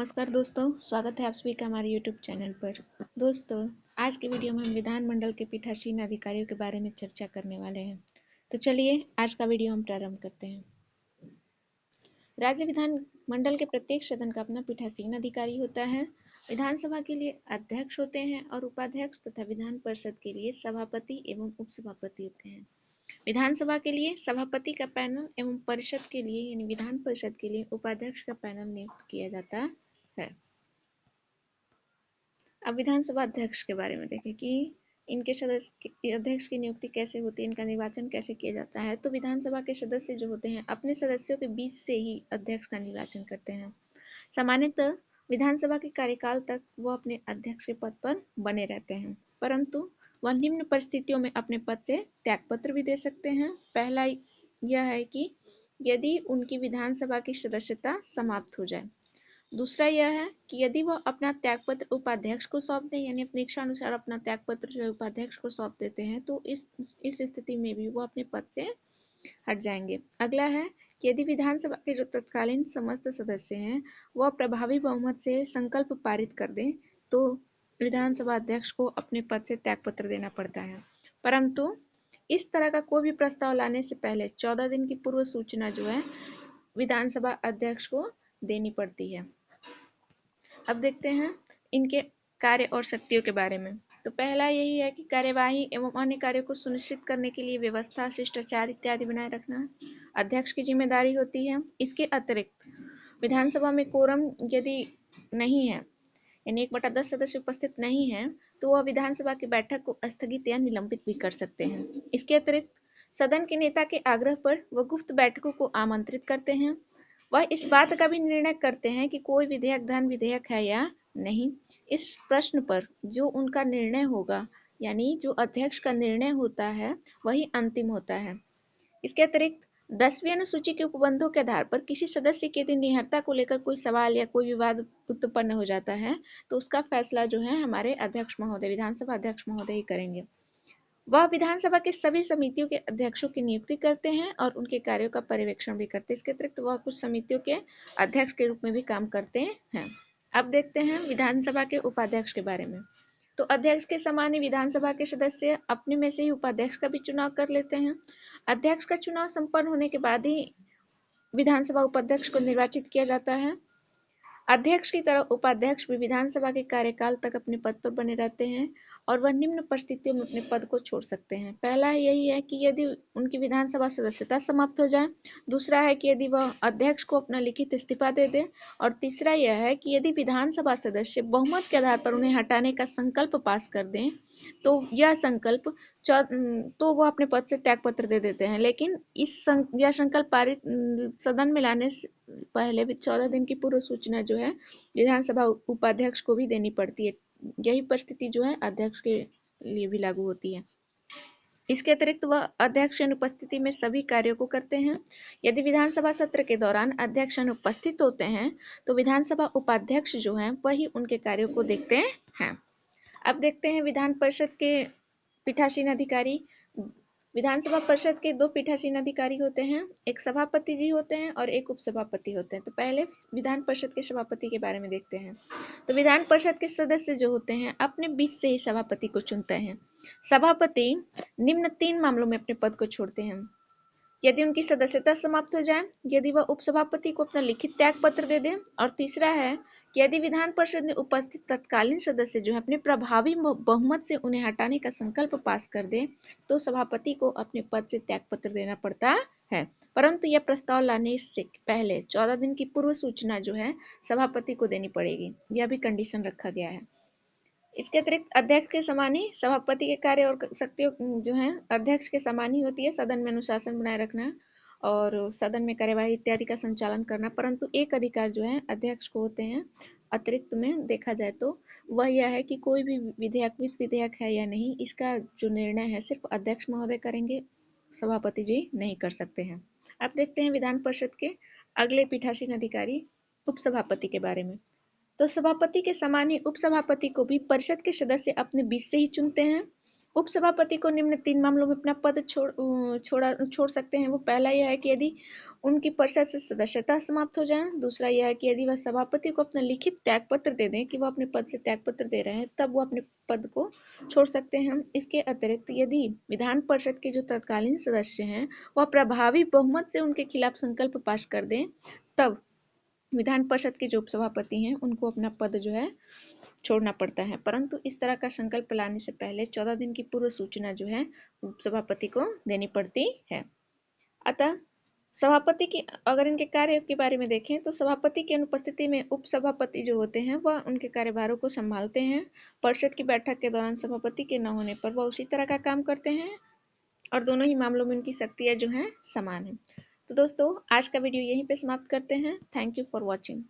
नमस्कार दोस्तों, स्वागत है आप सभी का हमारे यूट्यूब चैनल पर। दोस्तों, आज के वीडियो में हम विधानमंडल के पीठासीन अधिकारियों के बारे में चर्चा करने वाले हैं। तो चलिए आज का वीडियो हम प्रारंभ करते हैं। राज्य विधानमंडल के प्रत्येक सदन का अपना पीठासीन अधिकारी होता है। विधानसभा के लिए अध्यक्ष होते हैं और उपाध्यक्ष तथा विधान परिषद के लिए सभापति एवं उपसभापति होते हैं। विधानसभा के लिए सभापति का पैनल एवं परिषद के लिए यानी विधान परिषद के लिए उपाध्यक्ष का पैनल नियुक्त किया जाता है। अब विधानसभा अध्यक्ष के बारे में देखें कि इनके सदस्य अध्यक्ष की नियुक्ति कैसे होती है, इनका निर्वाचन कैसे किया जाता है। तो विधानसभा के सदस्य जो होते हैं अपने सदस्यों के बीच से ही अध्यक्ष का निर्वाचन करते हैं। सामान्यतः विधानसभा के कार्यकाल तक वो अपने अध्यक्ष के पद पर बने रहते हैं, परंतु वह निम्न परिस्थितियों में अपने पद से त्यागपत्र भी दे सकते हैं। पहला यह है कि यदि उनकी विधानसभा की सदस्यता समाप्त हो जाए। दूसरा यह है कि यदि वह अपना त्यागपत्र उपाध्यक्ष को सौंप दें, यानी अपनी इच्छा अनुसार अपना त्यागपत्र जो है उपाध्यक्ष को सौंप देते हैं, तो इस स्थिति में भी वो अपने पद से हट जाएंगे। अगला है कि यदि विधानसभा के जो तत्कालीन समस्त सदस्य हैं वह प्रभावी बहुमत से संकल्प पारित कर दें, तो विधानसभा अध्यक्ष को अपने पद से त्यागपत्र देना पड़ता है। परंतु इस तरह का कोई भी प्रस्ताव लाने से पहले 14 दिन की पूर्व सूचना जो है विधानसभा अध्यक्ष को देनी पड़ती है। अब देखते हैं इनके कार्य और शक्तियों के बारे में। तो पहला यही है कि कार्यवाही एवं अन्य कार्यों को सुनिश्चित करने के लिए व्यवस्था, शिष्टाचार इत्यादि बनाए रखना अध्यक्ष की जिम्मेदारी होती है। इसके अतिरिक्त विधानसभा में कोरम यदि नहीं है, यानी 1/10 सदस्य उपस्थित नहीं है, तो वह विधानसभा की बैठक को स्थगित या निलंबित भी कर सकते हैं। इसके अतिरिक्त सदन के नेता के आग्रह पर वह गुप्त बैठकों को आमंत्रित करते हैं। वह इस बात का भी निर्णय करते हैं कि कोई विधेयक धन विधेयक है या नहीं। इस प्रश्न पर जो उनका निर्णय होगा, यानी जो अध्यक्ष का निर्णय होता है, वही अंतिम होता है। इसके अतिरिक्त 10वीं अनुसूची के उपबंधों के आधार पर किसी सदस्य की यदि निहत्ता को लेकर कोई सवाल या कोई विवाद उत्पन्न हो जाता है, तो उसका फैसला जो है हमारे अध्यक्ष महोदय, विधानसभा अध्यक्ष महोदय ही करेंगे। वह विधानसभा के सभी समितियों के अध्यक्षों की नियुक्ति करते हैं और उनके कार्यों का पर्यवेक्षण भी करते हैं। इसके अतिरिक्त वह कुछ समितियों के अध्यक्ष के रूप में भी काम करते हैं। अब देखते हैं विधानसभा के उपाध्यक्ष के बारे में। तो अध्यक्ष के समान ही विधानसभा के सदस्य अपने में से ही उपाध्यक्ष का भी चुनाव कर लेते हैं। अध्यक्ष का चुनाव संपन्न होने के बाद ही विधानसभा उपाध्यक्ष को निर्वाचित किया जाता है। अध्यक्ष की तरह उपाध्यक्ष भी विधानसभा के कार्यकाल तक अपने पद पर बने रहते हैं और वह निम्न परिस्थितियों में अपने पद को छोड़ सकते हैं। पहला यही है कि यदि उनकी विधानसभा सदस्यता समाप्त हो जाए। दूसरा है कि यदि वह अध्यक्ष को अपना लिखित इस्तीफा दे दे। और तीसरा यह है कि यदि विधानसभा सदस्य बहुमत के आधार पर उन्हें हटाने का संकल्प पास कर दें, तो यह संकल्प तो वो अपने पद से त्यागपत्र दे देते हैं। लेकिन यह संकल्प पारित सदन में लाने से पहले भी 14 दिन की पूर्व सूचना जो है विधानसभा उपाध्यक्ष को भी देनी पड़ती है। यही परिस्थिति जो है अध्यक्ष के लिए भी लागू होती है। इसके अतिरिक्त वह अध्यक्ष की अनुपस्थिति में सभी कार्यों को करते हैं। यदि विधानसभा सत्र के दौरान अध्यक्ष अनुपस्थित होते हैं, तो विधानसभा उपाध्यक्ष जो है वही उनके कार्यों को देखते हैं। अब देखते हैं विधान परिषद के पीठासीन अधिकारी। विधानसभा परिषद के 2 पीठासीन अधिकारी होते हैं, एक सभापति जी होते हैं और एक उपसभापति होते हैं। तो पहले विधान परिषद के सभापति के बारे में देखते हैं। तो विधान परिषद के सदस्य जो होते हैं अपने बीच से ही सभापति को चुनते हैं। सभापति निम्न 3 मामलों में अपने पद को छोड़ते हैं। यदि उनकी सदस्यता समाप्त हो जाए, यदि वह उपसभापति को अपना लिखित त्याग पत्र दे दें, और तीसरा है कि यदि विधान परिषद में उपस्थित तत्कालीन सदस्य जो है अपने प्रभावी बहुमत से उन्हें हटाने का संकल्प पास कर दे, तो सभापति को अपने पद से त्याग पत्र देना पड़ता है। परंतु यह प्रस्ताव लाने से पहले 14 दिन की पूर्व सूचना जो है सभापति को देनी पड़ेगी। यह भी कंडीशन रखा गया है। इसके अतिरिक्त अध्यक्ष के समान ही सभापति के कार्य और शक्तियों जो है अध्यक्ष के समान ही होती है। सदन में अनुशासन बनाए रखना और सदन में कार्यवाही इत्यादि का संचालन करना। परंतु एक अधिकार जो है अध्यक्ष को होते हैं अतिरिक्त में देखा जाए तो वह यह है कि कोई भी विधेयक है या नहीं, इसका जो निर्णय है सिर्फ अध्यक्ष महोदय करेंगे, सभापति जी नहीं कर सकते हैं। अब देखते हैं विधान परिषद के अगले पीठासीन अधिकारी उपसभापति के बारे में। तो सभापति के समान ही उपसभापति को भी परिषद के सदस्य अपने बीच से ही चुनते हैं। उपसभापति को निम्न 3 मामलों में अपना पद छोड़ सकते हैं। वो पहला यह है कि यदि उनकी परिषद से सदस्यता समाप्त हो जाए। दूसरा यह है कि यदि वह सभापति को अपना लिखित त्यागपत्र दे दें कि वो अपने पद से त्यागपत्र दे रहे हैं, तब वो अपने पद को छोड़ सकते हैं। इसके अतिरिक्त यदि विधान परिषद के जो तत्कालीन सदस्य हैं वह प्रभावी बहुमत से उनके खिलाफ संकल्प पास कर दें, तब विधान परिषद के जो उपसभापति हैं उनको अपना पद जो है छोड़ना पड़ता है। परंतु इस तरह का संकल्प लाने से पहले 14 दिन की पूर्व सूचना जो है उपसभापति को देनी पड़ती है। अतः सभापति की अगर इनके कार्य के बारे में देखें तो सभापति की अनुपस्थिति में उपसभापति जो होते हैं वह उनके कार्यभारों को संभालते हैं। परिषद की बैठक के दौरान सभापति के न होने पर वह उसी तरह का काम करते हैं और दोनों ही मामलों में उनकी शक्तियां जो हैं समान है। तो दोस्तों आज का वीडियो यहीं पे समाप्त करते हैं। Thank you for watching.